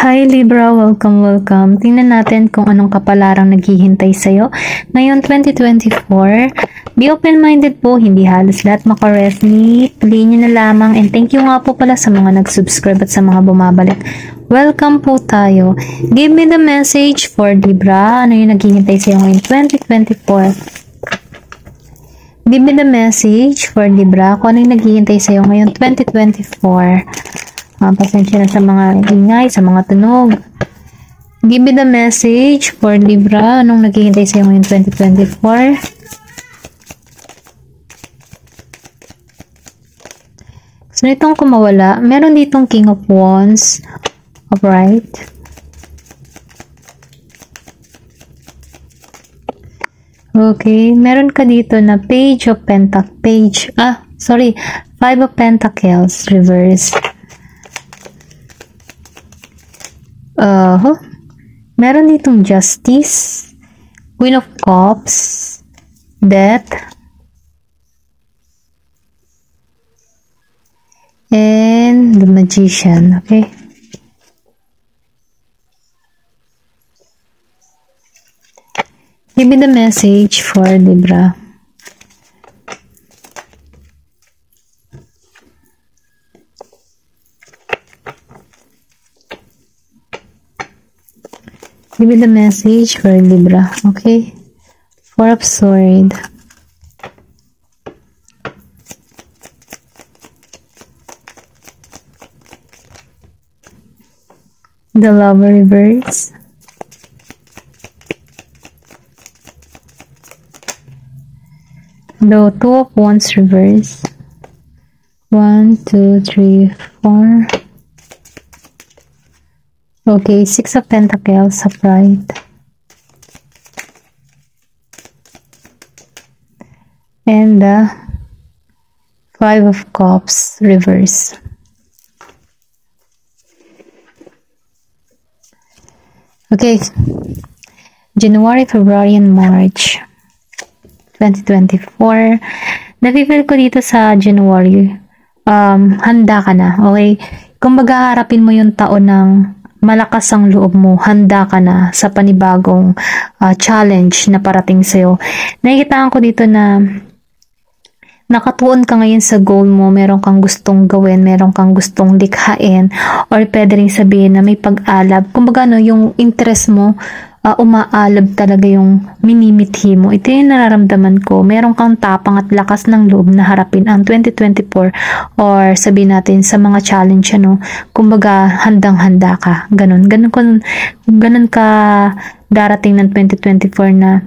Hi Libra, welcome. Tingnan natin kung anong kapalarang naghihintay sa'yo. Ngayon 2024, be open-minded po, hindi halos lahat makaresonate. Piliin nyo na lamang and thank you nga po pala sa mga nag-subscribe at sa mga bumabalik. Welcome po tayo. Give me the message for Libra. Ano yung naghihintay sa'yo ngayon 2024? Give me the message for Libra. Kung ano yung naghihintay sa'yo ngayon 2024. Pasensya na sa mga ingay, sa mga tunog. Give me the message for Libra. Anong naghihintay sa'yo ngayon 2024? So, itong kumawala, meron ditong King of Wands. Alright. Okay, meron ka dito na Page of Pentacles. Five of Pentacles, reverse. Meron ditong Justice, Queen of Cups, Death, and the Magician. Okay. Give me the message for Libra. Give me the message for Libra, okay? Four of Swords. The Lover reverse. The Two of Wands reverse. 1, 2, 3, 4. Okay, Six of Pentacles upright. And the Five of Cups reverse. Okay, January, February, and March 2024. Nafe-feel ko dito sa January, handa ka na, okay? Kung maghaharapin mo yung taon ng malakas ang loob mo, handa ka na sa panibagong challenge na parating sa'yo. Nakikitaan ko dito na nakatuon ka ngayon sa goal mo, meron kang gustong gawin, meron kang gustong likhain, or pwede rin sabihin na may pag-alab. Kumbaga yung interest mo, umaalab talaga yung minimithi mo. Ito yung nararamdaman ko. Meron kang tapang at lakas ng loob na harapin ang 2024 or sabihin natin sa mga challenge, kumbaga handang-handa ka. Ganun ka darating ng 2024 na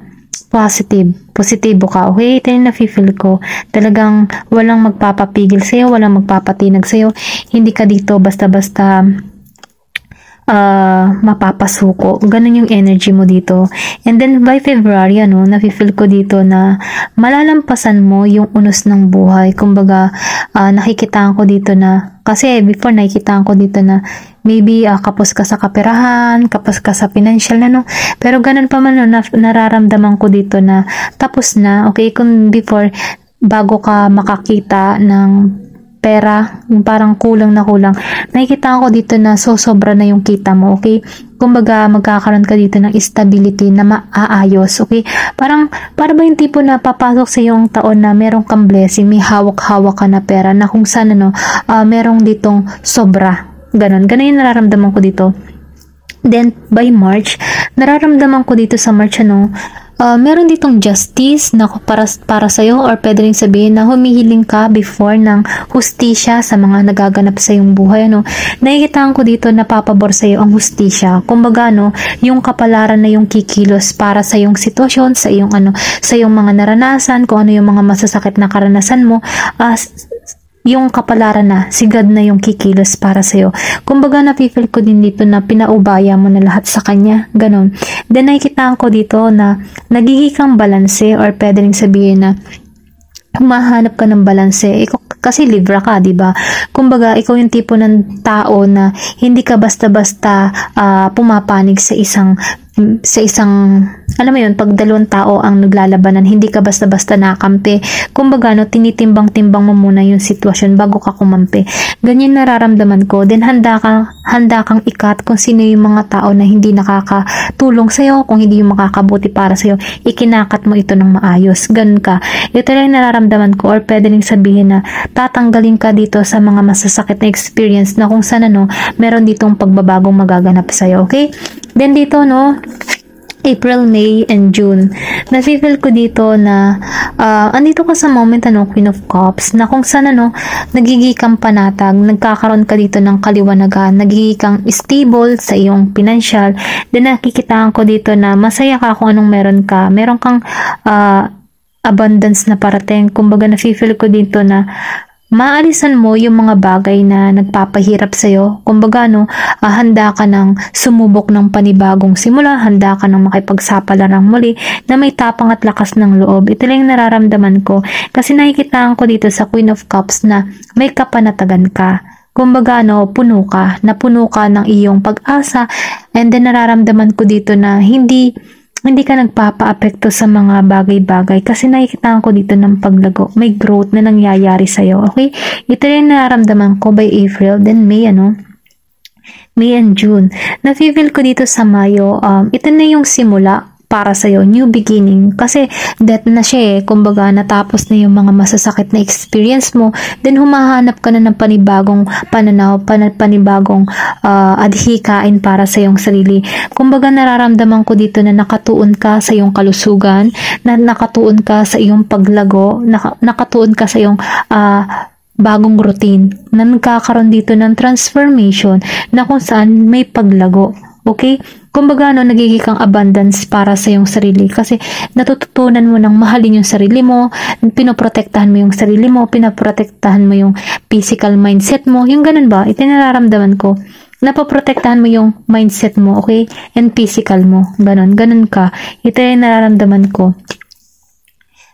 positibo ka. Okay, ito yung nafe-feel ko. Talagang walang magpapapigil sa'yo, walang magpapatinag sa'yo. Hindi ka dito basta-basta mapapasuko. Ganun yung energy mo dito. And then by February, nafe-feel ko dito na malalampasan mo yung unos ng buhay. Kumbaga, nakikitaan ko dito na, kasi before nakikitaan ko dito na maybe kapos ka sa kaperahan, kapos ka sa financial pero ganun pa man nararamdaman ko dito na tapos na. Okay, kung before, bago ka makakita ng pera, yung parang kulang, nakikita ko dito na sobra na yung kita mo, okay? Kumbaga, magkakaroon ka dito ng stability na maaayos, okay? Para ba yung tipo na papasok sa yung taon na merong kang blessing, may hawak-hawak ka na pera na kung saan merong ditong sobra. Ganon yung nararamdaman ko dito. Then, by March, nararamdaman ko dito sa March, meron ditong justice na para sa'yo, or pwede rin sabihin na humihiling ka before ng hustisya sa mga nagaganap sa iyong buhay. Nakikitaan ko dito na papabor sa'yo ang hustisya. Kumbaga, yung kapalaran na yung kikilos para sa iyong sitwasyon, sa iyong sa iyong mga naranasan, kung ano yung mga masasakit na karanasan mo, yung kapalaran na, sigad na yung kikilos para sa'yo. Kumbaga, nafe-feel ko din dito na pinaubaya mo na lahat sa kanya. Ganon. Then, nakikitaan ko dito na nagiging kang balanse, or pwede rin sabihin na humahanap ka ng balanse. Kasi Libra ka, diba? Kumbaga, ikaw yung tipo ng tao na hindi ka basta-basta pumapanig sa isang alam mo yun, pag dalawang tao ang naglalabanan, hindi ka basta-basta nakampi. Kumbaga, no, tinitimbang-timbang mo muna yung sitwasyon bago ka kumampi. Ganyan nararamdaman ko. Then, handa kang ikat kung sino yung mga tao na hindi nakakatulong sa'yo, kung hindi yung makakabuti para sa'yo, ikinakat mo ito ng maayos. Ganun ka. Ito lang nararamdaman ko, or pwede rin sabihin na tatanggalin ka dito sa mga masasakit na experience na kung saan ano, meron ditong pagbabagong magaganap sa'yo. Okay? Then dito, no, April, May, and June. Nafe-feel ko dito na andito ka sa moment, ano, Queen of Cups, na kung saan, ano, nagiging kang panatag, nagkakaroon ka dito ng kaliwanagan, nagiging kang stable sa iyong financial. Then nakikitaan ko dito na masaya ka kung anong meron ka. Meron kang abundance na parating. Kumbaga, nafe-feel ko dito na maalisan mo yung mga bagay na nagpapahirap sa'yo. Kumbaga, no, handa ka ng sumubok ng panibagong simula, handa ka ng makipagsapalaran muli na may tapang at lakas ng loob. Ito lang yung nararamdaman ko. Kasi nakikitaan ko dito sa Queen of Cups na may kapanatagan ka. Kumbaga, no, napuno ka ng iyong pag-asa, and then nararamdaman ko dito na hindi ka nagpapa-apekto sa mga bagay-bagay kasi nakikita ko dito ng paglago. May growth na nangyayari sa'yo. Okay? Ito yung nararamdaman ko by April. Then May, May and June. Nafe-feel ko dito sa Mayo. Ito na yung simula para sa'yo, new beginning. Kasi death na siya eh. Kumbaga, natapos na yung mga masasakit na experience mo. Then, humahanap ka na ng panibagong pananaw, panibagong adhikain para sa iyong sarili. Kumbaga, nararamdaman ko dito na nakatuon ka sa iyong kalusugan, na nakatuon ka sa iyong paglago, nakatuon ka sa iyong bagong routine, na nagkakaroon dito ng transformation na kung saan may paglago. Okay? Kumbaga, nagiging kang abundance para sa iyong sarili kasi natututunan mo ng mahalin yung sarili mo, pinoprotektahan mo yung sarili mo, pinoprotektahan mo yung physical mindset mo, yung ganun ba? Ito nararamdaman ko. Napoprotektahan mo yung mindset mo, okay? And physical mo. Ganun ka. Ito yung nararamdaman ko.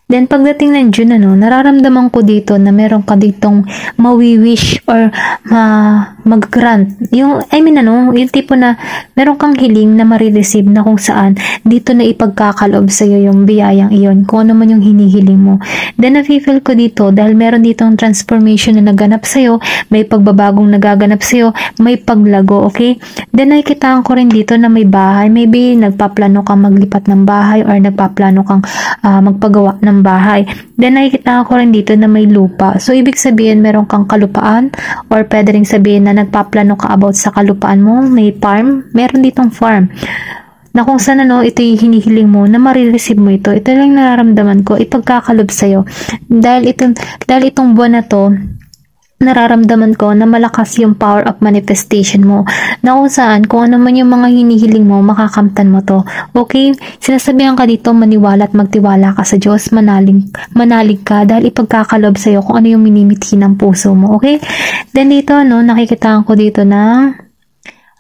Then, pagdating ng June, nararamdaman ko dito na meron ka ditong mawi-wish or mag-grant. Yung tipo na meron kang hiling na marireceive na kung saan dito na ipagkakaloob sa'yo yung biyayang iyon, kung ano man yung hinihiling mo. Then, nafe-feel ko dito dahil meron ditong transformation na naganap sa'yo, may pagbabagong nagaganap sa'yo, may paglago, okay? Then, nakikitaan ko rin dito na may bahay. Maybe, nagpaplano kang maglipat ng bahay or nagpaplano kang magpagawa ng bahay. Then, nakikita ko rin dito na may lupa. So, ibig sabihin, meron kang kalupaan or pwede rin sabihin na nagpaplano ka about sa kalupaan mo. May farm. Meron ditong farm. Na kung saan ito yung hinihiling mo na marireceive mo ito. Ito lang nararamdaman ko. Ipagkakalob sa'yo. Dahil itong buwan na to, nararamdaman ko na malakas yung power of manifestation mo, na kung saan, kung ano man yung mga hinihiling mo, makakamtan mo to. Okay? Sinasabihan ka dito, maniwala at magtiwala ka sa Diyos, manalig ka, dahil ipagkakalob sa'yo kung ano yung minimithi ng puso mo. Okay? Then dito, nakikitaan ko dito na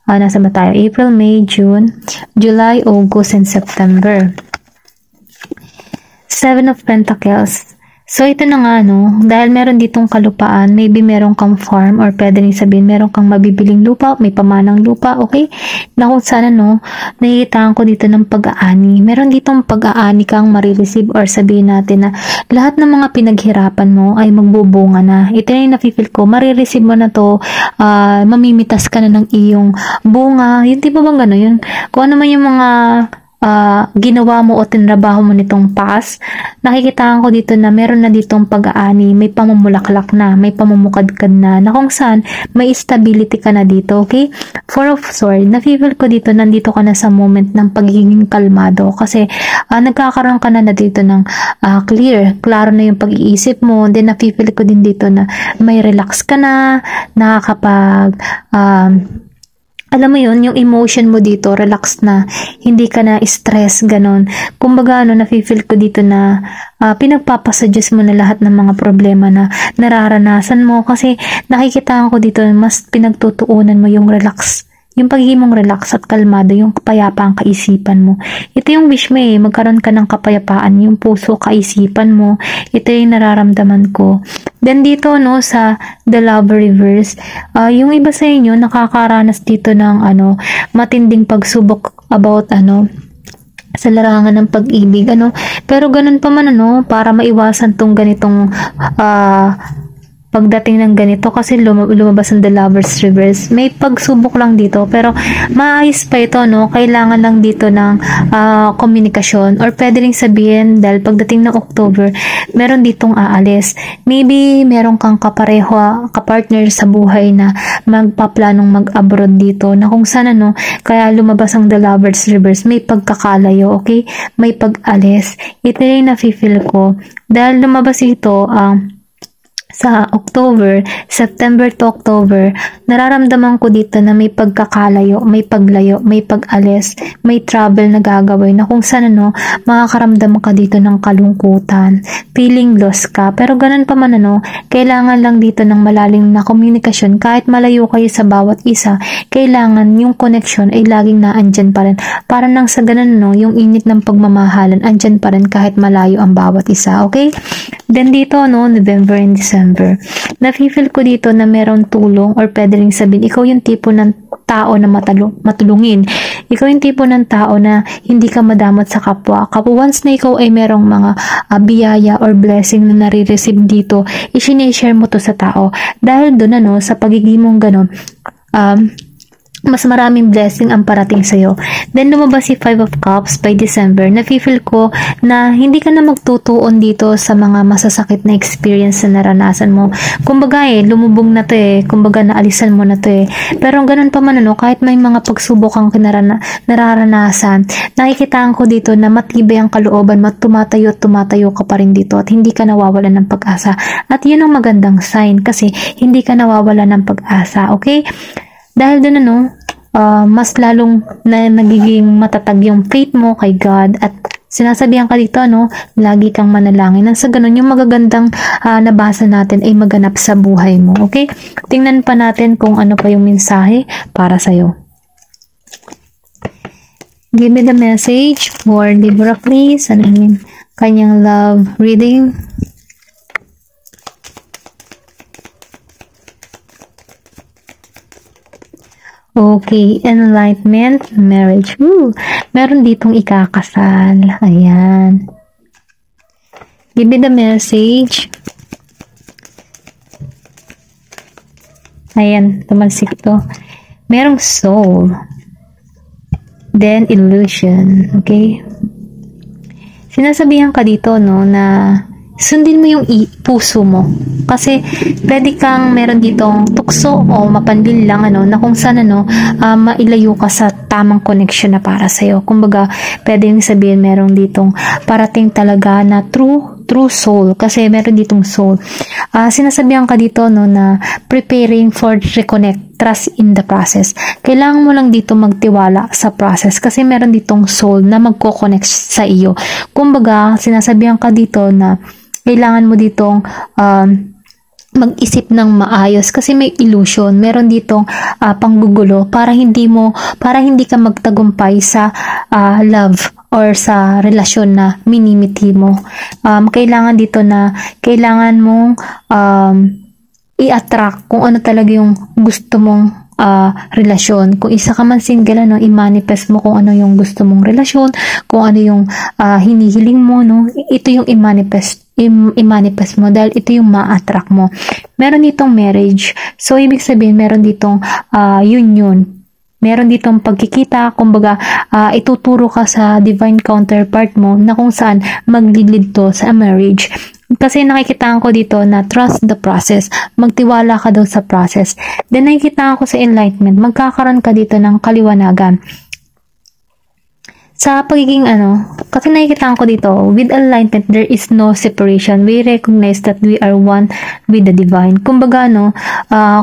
nasa ba tayo? April, May, June, July, August, and September. Seven of Pentacles. So, ito na nga, dahil meron ditong kalupaan, maybe meron kang farm or pwede rin sabihin, meron kang mabibiling lupa, may pamanang lupa, okay? Na kung sana, nakikitaan ko dito ng pag-aani. Meron ditong pag-aani kang marireceive or sabihin natin na lahat ng mga pinaghirapan mo ay magbubunga na. Ito na yung nafe-feel ko, marireceive mo na to, mamimitas ka na ng iyong bunga. Yung tipo bang gano'n, yun? Kung ano man yung mga ginawa mo o tinrabaho mo nitong past, nakikitaan ko dito na meron na ditong pag-aani, may pamumulaklak na, may pamumukadkad na kung saan may stability ka na dito, okay? Four of Swords, na-feel ko dito, nandito ka na sa moment ng pagiging kalmado kasi nagkakaroon ka na dito ng klaro na yung pag-iisip mo, then na-feel ko din dito na may relax ka na, nakakapag alam mo yun, yung emotion mo dito, relax na, hindi ka na stress, ganon. Kumbaga, nafe-feel ko dito na pinagpapasuggest mo na lahat ng mga problema na nararanasan mo kasi nakikita ko dito, mas pinagtutuunan mo yung relax. Yung pagiging mong relax at kalmado, yung kapayapaan kaisipan mo. Ito yung wish mo magkaroon ka ng kapayapaan, yung puso kaisipan mo. Ito yung nararamdaman ko. Then dito, sa The Love Reverse, yung iba sa inyo, nakakaranas dito ng, matinding pagsubok about, sa larangan ng pag-ibig, ano. Pero ganun pa man, ano, para maiwasan tong ganitong pagdating ng ganito, kasi lumabas ang The Lovers Reverse. May pagsubok lang dito, pero maayos pa ito, no? Kailangan lang dito ng komunikasyon, or pwede rin sabihin, dahil pagdating ng October, meron ditong aalis. Maybe meron kang kapareho, kapartner sa buhay na magpaplanong mag-abroad dito, na kung sana, no, kaya lumabas ang The Lovers Reverse, may pagkakalayo, okay? May pag-alis. Ito rin na-feel ko, dahil lumabas ito, sa October, September to October, nararamdaman ko dito na may pagkakalayo, may paglayo, may pag-alis, may travel na gagawin, na kung saan, ano, makakaramdam ka dito ng kalungkutan, feeling lost ka. Pero ganun pa man, ano, kailangan lang dito ng malalim na komunikasyon. Kahit malayo kayo sa bawat isa, kailangan yung connection ay laging naandyan pa rin. Para nang sa ganun, no, yung init ng pagmamahalan, andyan pa rin kahit malayo ang bawat isa, okay? Then dito, no, November and December, nafe-feel ko dito na merong tulong, or pwede rin sabihin, ikaw yung tipo ng tao na matulungin. Ikaw yung tipo ng tao na hindi ka madamot sa kapwa. Once na ikaw ay merong mga biyaya or blessing na nare-receive dito, i-share mo to sa tao. Dahil doon, ano, sa pagiging mong ganun, mas maraming blessing ang parating sa'yo. Then, lumabas si 5 of Cups by December. Nafe-feel ko na hindi ka na magtutuon dito sa mga masasakit na experience na naranasan mo. Kumbaga, lumubog na to, kumbaga, naalisan mo na to, Pero ganun pa man, ano, kahit may mga pagsubok kang nararanasan, nakikitaan ko dito na matibay ang kalooban, tumatayo ka pa rin dito, at hindi ka nawawalan ng pag-asa. At yun ang magandang sign, kasi hindi ka nawawalan ng pag-asa, okay? Dahil doon, ano, mas lalong na nagiging matatag yung faith mo kay God, at sinasabihan ka dito, no, lagi kang manalangin. Nang sa ganun, yung magagandang nabasa natin ay maganap sa buhay mo. Okay? Tingnan pa natin kung ano pa yung mensahe para sa'yo. Give me the message for Libra, please. Ano yung kanyang love reading? Okay, enlightenment, marriage. Meron ditong ikakasal. Ayan. Give me the message. Ayan, tumalsik to. Merong soul. Then, illusion. Okay? Sinasabihan ka dito, no, na sundin mo yung puso mo. Kasi, pwede kang meron ditong tukso o mapandil lang, ano, na kung saan, ano, mailayo ka sa tamang connection na para sa'yo. Kumbaga, pwede yung sabihin meron ditong parating talaga na true soul. Kasi meron ditong soul. Sinasabihan ka dito, no, na preparing for reconnect, trust in the process. Kailangan mo lang dito magtiwala sa process, kasi meron ditong soul na magko-connect sa iyo. Kumbaga, sinasabihan ka dito na kailangan mo ditong mag-isip ng maayos, kasi may illusion, meron ditong panggugulo para hindi ka magtagumpay sa love or sa relasyon na minimiti mo. Kailangan dito na kailangan mong i-attract kung ano talaga yung gusto mong relasyon. Kung isa ka man single, no, i-manifest mo kung ano yung gusto mong relasyon, kung ano yung hinihiling mo, no, ito yung i-manifest mo, dahil ito yung ma-attract mo. Meron ditong marriage, so ibig sabihin meron ditong union, meron ditong pagkikita, kumbaga ituturo ka sa divine counterpart mo na kung saan maglilid to sa marriage. Kasi nakikitaan ko dito na trust the process. Magtiwala ka daw sa process. Then nakikitaan ko sa enlightenment, magkakaroon ka dito ng kaliwanagan. Sa pagiging kasi nakikita ko dito, with enlightenment, there is no separation. We recognize that we are one with the divine. Kumbaga,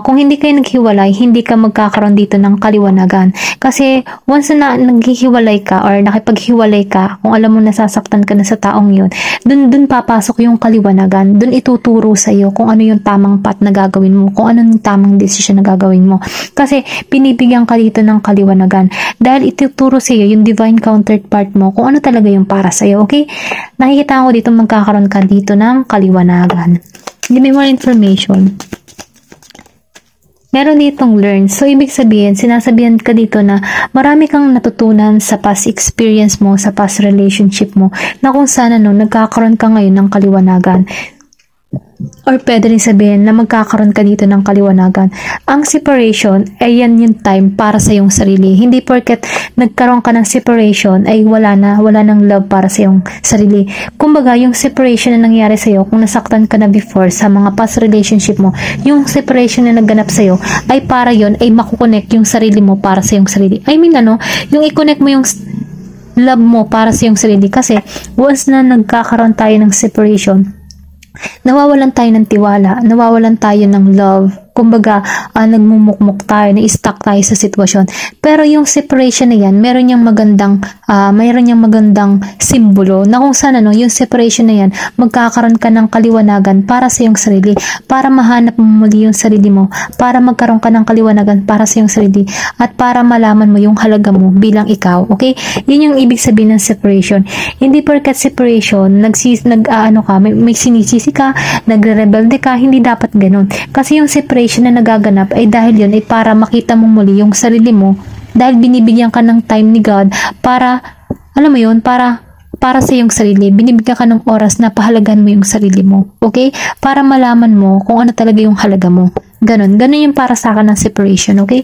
kung hindi kayo naghiwalay, hindi ka magkakaroon dito ng kaliwanagan. Kasi, once na naghihiwalay ka or nakipaghiwalay ka, kung alam mo nasasaktan ka na sa taong yun, dun papasok yung kaliwanagan. Dun ituturo sa iyo kung ano yung tamang path na gagawin mo, kung ano yung tamang decision na gagawin mo. Kasi, pinibigyan ka dito ng kaliwanagan. Dahil ituturo sa iyo yung divine counterpart mo kung ano talaga yung para sa'yo, okay? Nakikita ko dito magkakaroon ka dito ng kaliwanagan. Give me more information. Meron ditong learn. So, ibig sabihin, sinasabihan ka dito na marami kang natutunan sa past experience mo, sa past relationship mo, na kung sana nagkakaroon ka ngayon ng kaliwanagan. Or pwede rin sabihin na magkakaroon ka dito ng kaliwanagan. Ang separation ay yan yung time para sa iyong sarili. Hindi porket nagkaroon ka ng separation ay wala nang love para sa iyong sarili. Kumbaga, yung separation na nangyari sa iyo, kung nasaktan ka na before sa mga past relationship mo, yung separation na nagganap sa iyo ay para yon ay makukonect yung sarili mo para sa iyong sarili. I mean, yung i-connect mo yung love mo para sa iyong sarili. Kasi once na nagkakaroon tayo ng separation, nawawalan tayo ng tiwala, nawawalan tayo ng love. Kumbaga, nagmumukmuk tayo, na-stuck tayo sa sitwasyon. Pero yung separation na yan, meron niyang magandang simbolo na kung saan yung separation na yan, magkakaroon ka ng kaliwanagan para sa iyong sarili, para mahanap mo muli yung sarili mo, para magkaroon ka ng kaliwanagan para sa iyong sarili, at para malaman mo yung halaga mo bilang ikaw. Okay? Yun yung ibig sabihin ng separation. Hindi porket separation, may sinisisi ka, nagre-rebelde ka, hindi dapat ganun. Kasi yung separation na nagaganap ay dahil yun ay para makita mo muli yung sarili mo, dahil binibigyan ka ng time ni God para, alam mo yun, para sa iyong sarili. Binibigyan ka ng oras na pahalagahan mo yung sarili mo. Okay? Para malaman mo kung ano talaga yung halaga mo. Ganon yung para sa akin ng separation. Okay?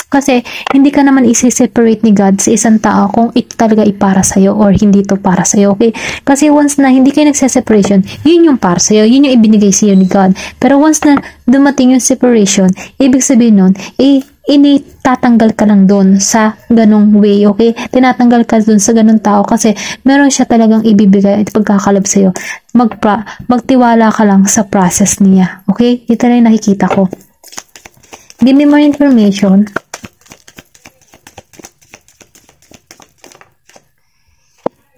Kasi hindi ka naman isi-separate ni God sa isang tao kung ito talaga ay para sa'yo or hindi ito para sa'yo. Okay? Kasi once na hindi kayo nagse-separation, yun yung para sa'yo, yun yung ibinigay sa'yo ni God. Pero once na dumating yung separation, ibig sabihin nun, tatanggal ka lang doon sa ganong way. Okay? Tinatanggal ka doon sa ganong tao kasi meron siya talagang ibibigay at pagkakalab sa'yo. Magtiwala ka lang sa process niya. Okay? Ito na yung nakikita ko. Give me more information.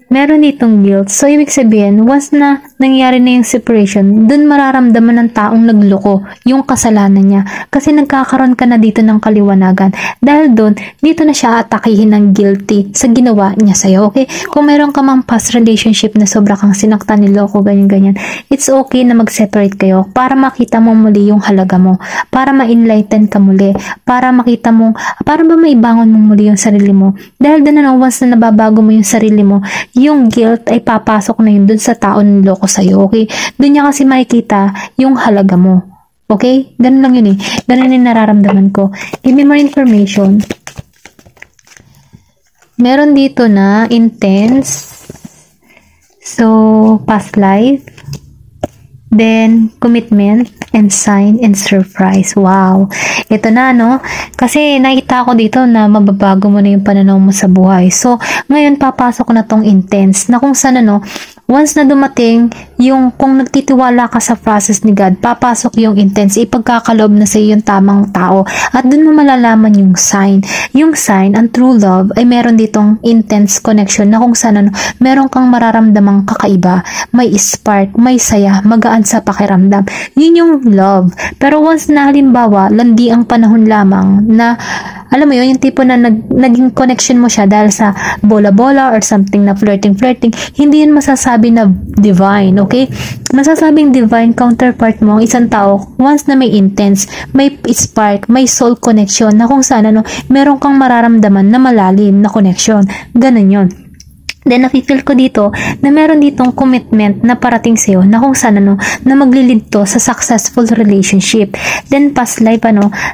Meron ditong guilt. So, ibig sabihin, once na nangyari na yung separation, dun mararamdaman ng taong nagloko yung kasalanan niya. Kasi nagkakaroon ka na dito ng kaliwanagan. Dahil dun, dito na siya atakihin ng guilty sa ginawa niya sa'yo. Okay? Kung meron ka mang past relationship na sobra kang sinaktan, niloko, ganyan-ganyan, it's okay na mag-separate kayo para makita mo muli yung halaga mo. Para ma-enlighten ka muli. Para makita mo, para ba maibangon mo muli yung sarili mo. Dahil dun na once na nababago mo yung sarili mo, yung guilt ay papasok na yun dun sa tao na niloko sa'yo, okay? Dun niya kasi makikita yung halaga mo. Okay? Ganun lang yun eh. Ganun yung nararamdaman ko. Give me more information. Meron dito na intense. So, past life. Then, commitment, and sign, and surprise. Wow! Ito na, no? Kasi nakita ko dito na mababago mo na yung pananaw mo sa buhay. So, ngayon papasok na tong intense na kung saan, once na dumating, kung nagtitiwala ka sa process ni God, papasok yung intense, ipagkakaloob na sa yung tamang tao. At dun mo malalaman yung sign. Yung sign, ang true love, ay meron ditong intense connection na kung saan, meron kang mararamdamang kakaiba, may spark, may saya, magaan sa pakiramdam. Yun yung love. Pero once na halimbawa, landi ang panahon lamang na, alam mo yun, yung tipo na naging connection mo siya dahil sa bola-bola or something na flirting, hindi yun masasabi na divine, okay? Masasabing divine counterpart mo ang isang tao once na may intense, may spark, may soul connection na kung saan meron kang mararamdaman na malalim na connection. Ganun yun. Then, nafe-feel ko dito na meron ditong commitment na parating sa'yo na kung saan na maglilid to sa successful relationship. Then, past life,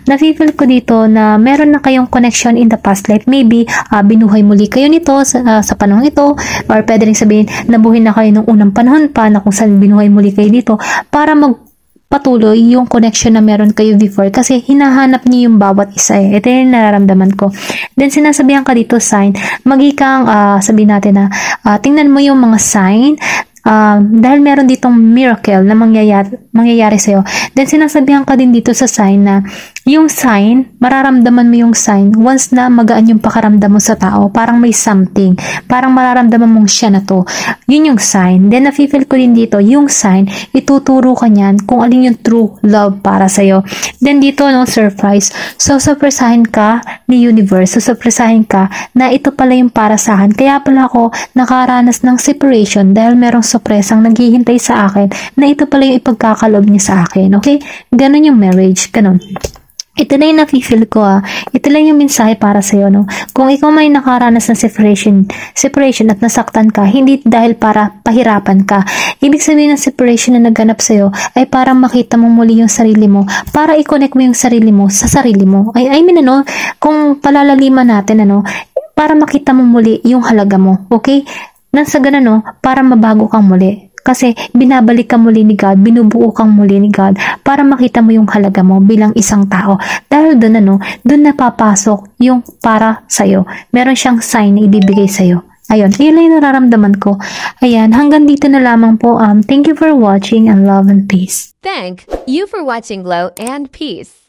nafe-feel ko dito na meron na kayong connection in the past life. Maybe, binuhay muli kayo nito sa panahon ito, or pwede rin sabihin, nabuhay na kayo nung unang panahon pa na kung saan binuhay muli kayo dito para patuloy yung connection na meron kayo before kasi hinahanap niyo yung bawat isa eh. Ito yung nararamdaman ko. Then sinasabihan ka dito sign, magikang sabihin natin na tingnan mo yung mga sign dahil meron ditong miracle na mangyayari sa'yo. Then sinasabihan ka din dito sa sign na yung sign, mararamdaman mo yung sign once na magaan yung pakaramdam mo sa tao. Parang may something. Parang mararamdaman mong siya na to. Yun yung sign. Then nafe-feel ko din dito, yung sign, ituturo ka niyan kung alin yung true love para sa'yo. Then dito, surprise. So, surpresahin ka ni universe. So, surpresahin ka na ito pala yung para sa akin. Kaya pala ako nakaranas ng separation dahil merong surpresang naghihintay sa akin na ito pala yung ipagkakalob niya sa akin. Okay? Ganon yung marriage. Ganon. Ito na yung nafe-feel ko Ito lang yung mensahe para sa'yo, no? Kung ikaw may nakaranas ng separation at nasaktan ka, hindi dahil para pahirapan ka. Ibig sabihin ng separation na nagganap sa'yo ay para makita mo muli yung sarili mo, para i-connect mo yung sarili mo sa sarili mo. I mean, kung palalaliman natin, para makita mo muli yung halaga mo, okay? Nang sa ganun, para mabago kang muli. Kasi binabalik ka muli ni God, binubuo kang muli ni God para makita mo yung halaga mo bilang isang tao. Dahil doon doon napapasok yung para sa'yo. Meron siyang sign na ibibigay sa'yo. Ayun, yun lang yung nararamdaman ko. Ayan, hanggang dito na lamang po. Thank you for watching and love and peace. Thank you for watching Glow and Peace.